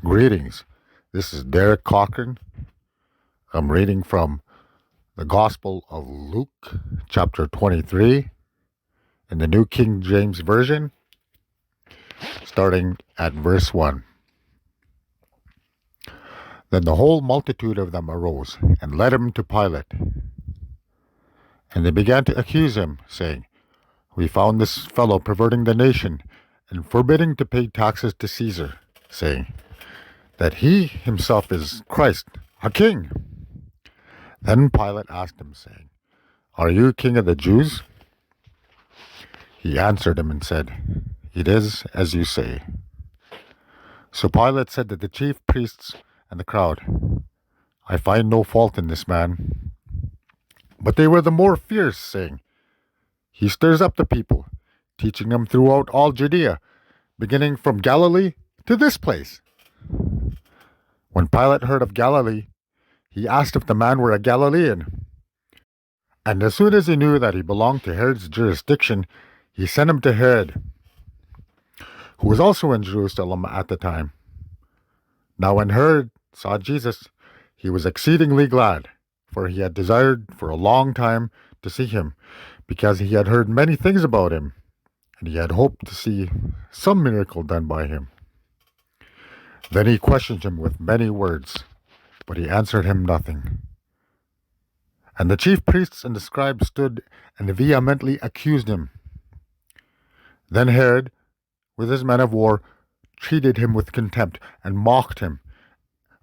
Greetings. This is Derrick Cochran. I'm reading from the Gospel of Luke, chapter 23, in the New King James Version, starting at verse 1. Then the whole multitude of them arose and led him to Pilate. And they began to accuse him, saying, "We found this fellow perverting the nation and forbidding to pay taxes to Caesar, saying that he himself is Christ, a king." Then Pilate asked him, saying, "Are you king of the Jews?" He answered him and said, "It is as you say." So Pilate said to the chief priests and the crowd, "I find no fault in this man." But they were the more fierce, saying, "He stirs up the people, teaching them throughout all Judea, beginning from Galilee to this place." When Pilate heard of Galilee, he asked if the man were a Galilean. And as soon as he knew that he belonged to Herod's jurisdiction, he sent him to Herod, who was also in Jerusalem at the time. Now when Herod saw Jesus, he was exceedingly glad, for he had desired for a long time to see him, because he had heard many things about him, and he had hoped to see some miracle done by him. Then he questioned him with many words, but he answered him nothing. And the chief priests and the scribes stood and vehemently accused him. Then Herod, with his men of war, treated him with contempt and mocked him,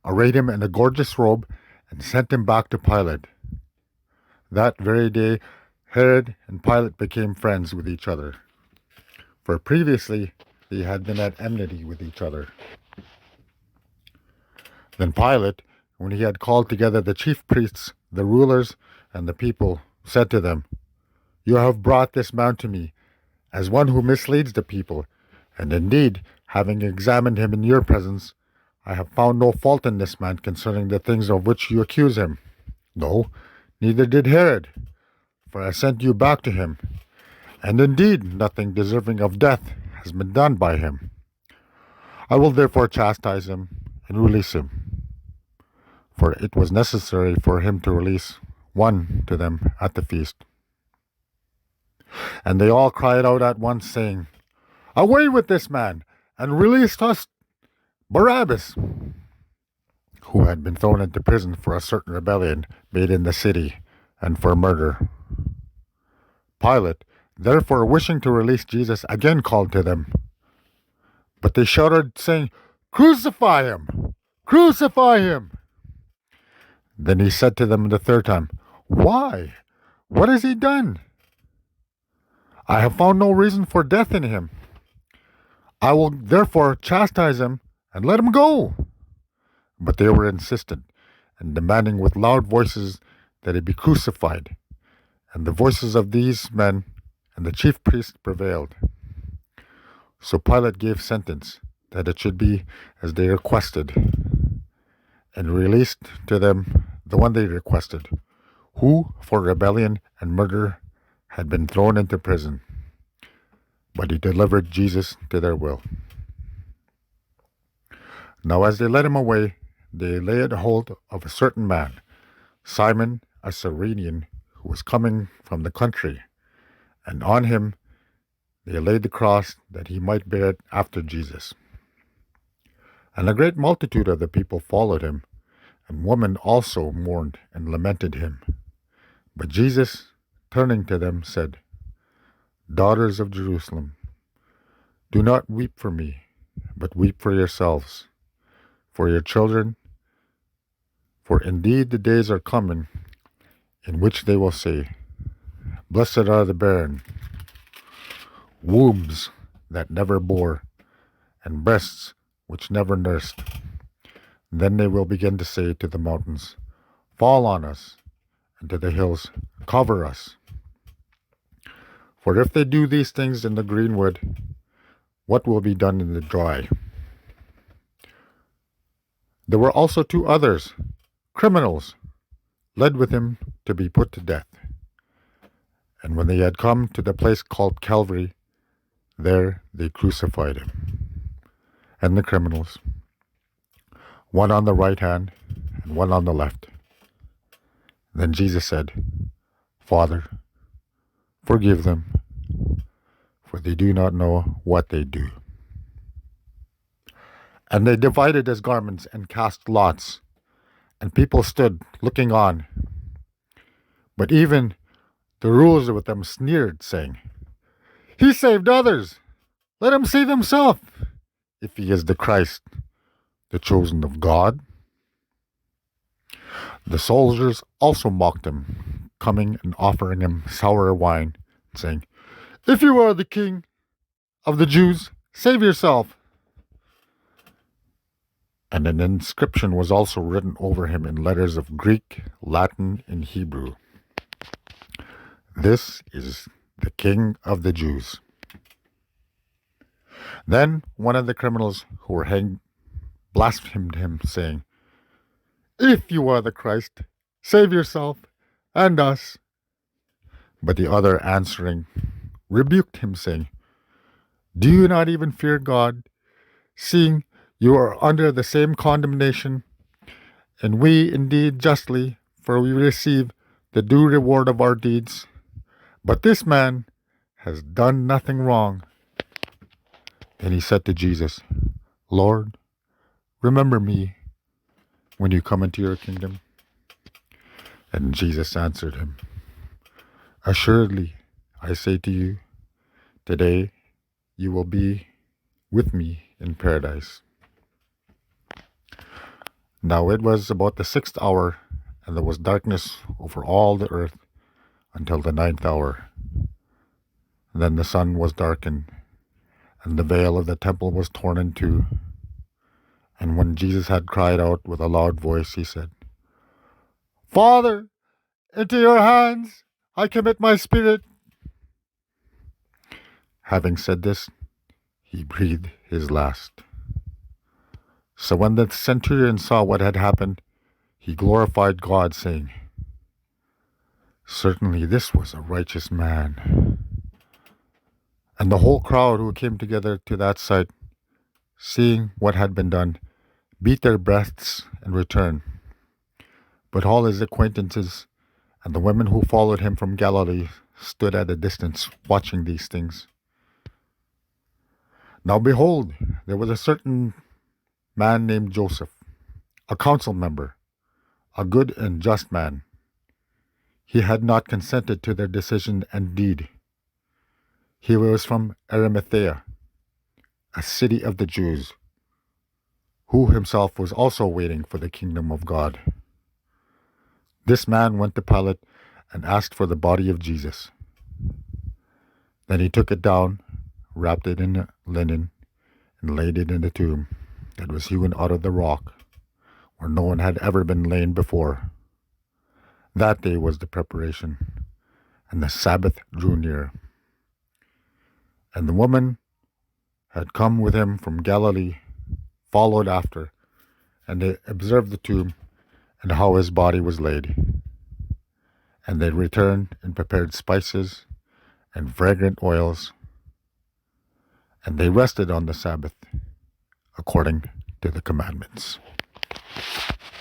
arrayed him in a gorgeous robe, and sent him back to Pilate. That very day Herod and Pilate became friends with each other, for previously they had been at enmity with each other. Then Pilate, when he had called together the chief priests, the rulers, and the people, said to them, "You have brought this man to me as one who misleads the people, and indeed, having examined him in your presence, I have found no fault in this man concerning the things of which you accuse him. No, neither did Herod, for I sent you back to him, and indeed nothing deserving of death has been done by him. I will therefore chastise him and release him." For it was necessary for him to release one to them at the feast. And they all cried out at once, saying, "Away with this man, and release to us Barabbas," who had been thrown into prison for a certain rebellion made in the city, and for murder. Pilate, therefore, wishing to release Jesus, again called to them. But they shouted, saying, "Crucify him! Crucify him!" Then he said to them the third time, "Why? What has he done? I have found no reason for death in him. I will therefore chastise him and let him go." But they were insistent and demanding with loud voices that he be crucified. And the voices of these men and the chief priests prevailed. So Pilate gave sentence that it should be as they requested, and released to them the one they requested, who for rebellion and murder had been thrown into prison. But he delivered Jesus to their will. Now as they led him away, they laid hold of a certain man, Simon, a Cyrenian, who was coming from the country, and on him they laid the cross that he might bear it after Jesus. And a great multitude of the people followed him, and women also mourned and lamented him. But Jesus, turning to them, said, "Daughters of Jerusalem, do not weep for me, but weep for yourselves, for your children. For indeed the days are coming in which they will say, 'Blessed are the barren, wombs that never bore, and breasts which never nursed.' Then they will begin to say to the mountains, 'Fall on us,' and to the hills, 'Cover us.' For if they do these things in the green wood, what will be done in the dry?" There were also two others, criminals, led with him to be put to death. And when they had come to the place called Calvary, there they crucified him and the criminals, one on the right hand and one on the left. Then Jesus said, Father, forgive them, for they do not know what they do. And they divided his garments and cast lots, and people stood looking on. But even the rulers with them sneered, saying, He saved others. Let him save himself, if he is the Christ, the chosen of God. The soldiers also mocked him, coming and offering him sour wine, saying, If you are the king of the Jews, save yourself. And an inscription was also written over him in letters of Greek, Latin, and Hebrew. This is the King of the Jews. Then one of the criminals who were hanged blasphemed him, saying, If you are the Christ, save yourself and us. But the other answering rebuked him, saying, Do you not even fear God, seeing you are under the same condemnation? And we indeed justly, for we receive the due reward of our deeds. But this man has done nothing wrong. Then he said to Jesus, Lord, remember me when you come into your kingdom. And Jesus answered him, Assuredly, I say to you, today you will be with me in paradise. Now it was about the 6th hour, and there was darkness over all the earth until the 9th hour. Then the sun was darkened, and the veil of the temple was torn in two. And when Jesus had cried out with a loud voice, he said, Father, into your hands I commit my spirit. Having said this, he breathed his last. So when the centurion saw what had happened, he glorified God, saying, Certainly this was a righteous man. And the whole crowd who came together to that sight, seeing what had been done, beat their breasts and returned. But all his acquaintances and the women who followed him from Galilee stood at a distance, watching these things. Now behold, there was a certain man named Joseph, a council member, a good and just man. He had not consented to their decision and deed. He was from Arimathea, a city of the Jews, who himself was also waiting for the kingdom of God. This man went to Pilate and asked for the body of Jesus. Then he took it down, wrapped it in linen, and laid it in the tomb that was hewn out of the rock, where no one had ever been laid before. That day was the preparation, and the Sabbath drew near. And the woman had come with him from Galilee, followed after, and they observed the tomb and how his body was laid. And they returned and prepared spices and fragrant oils, and they rested on the Sabbath according to the commandments.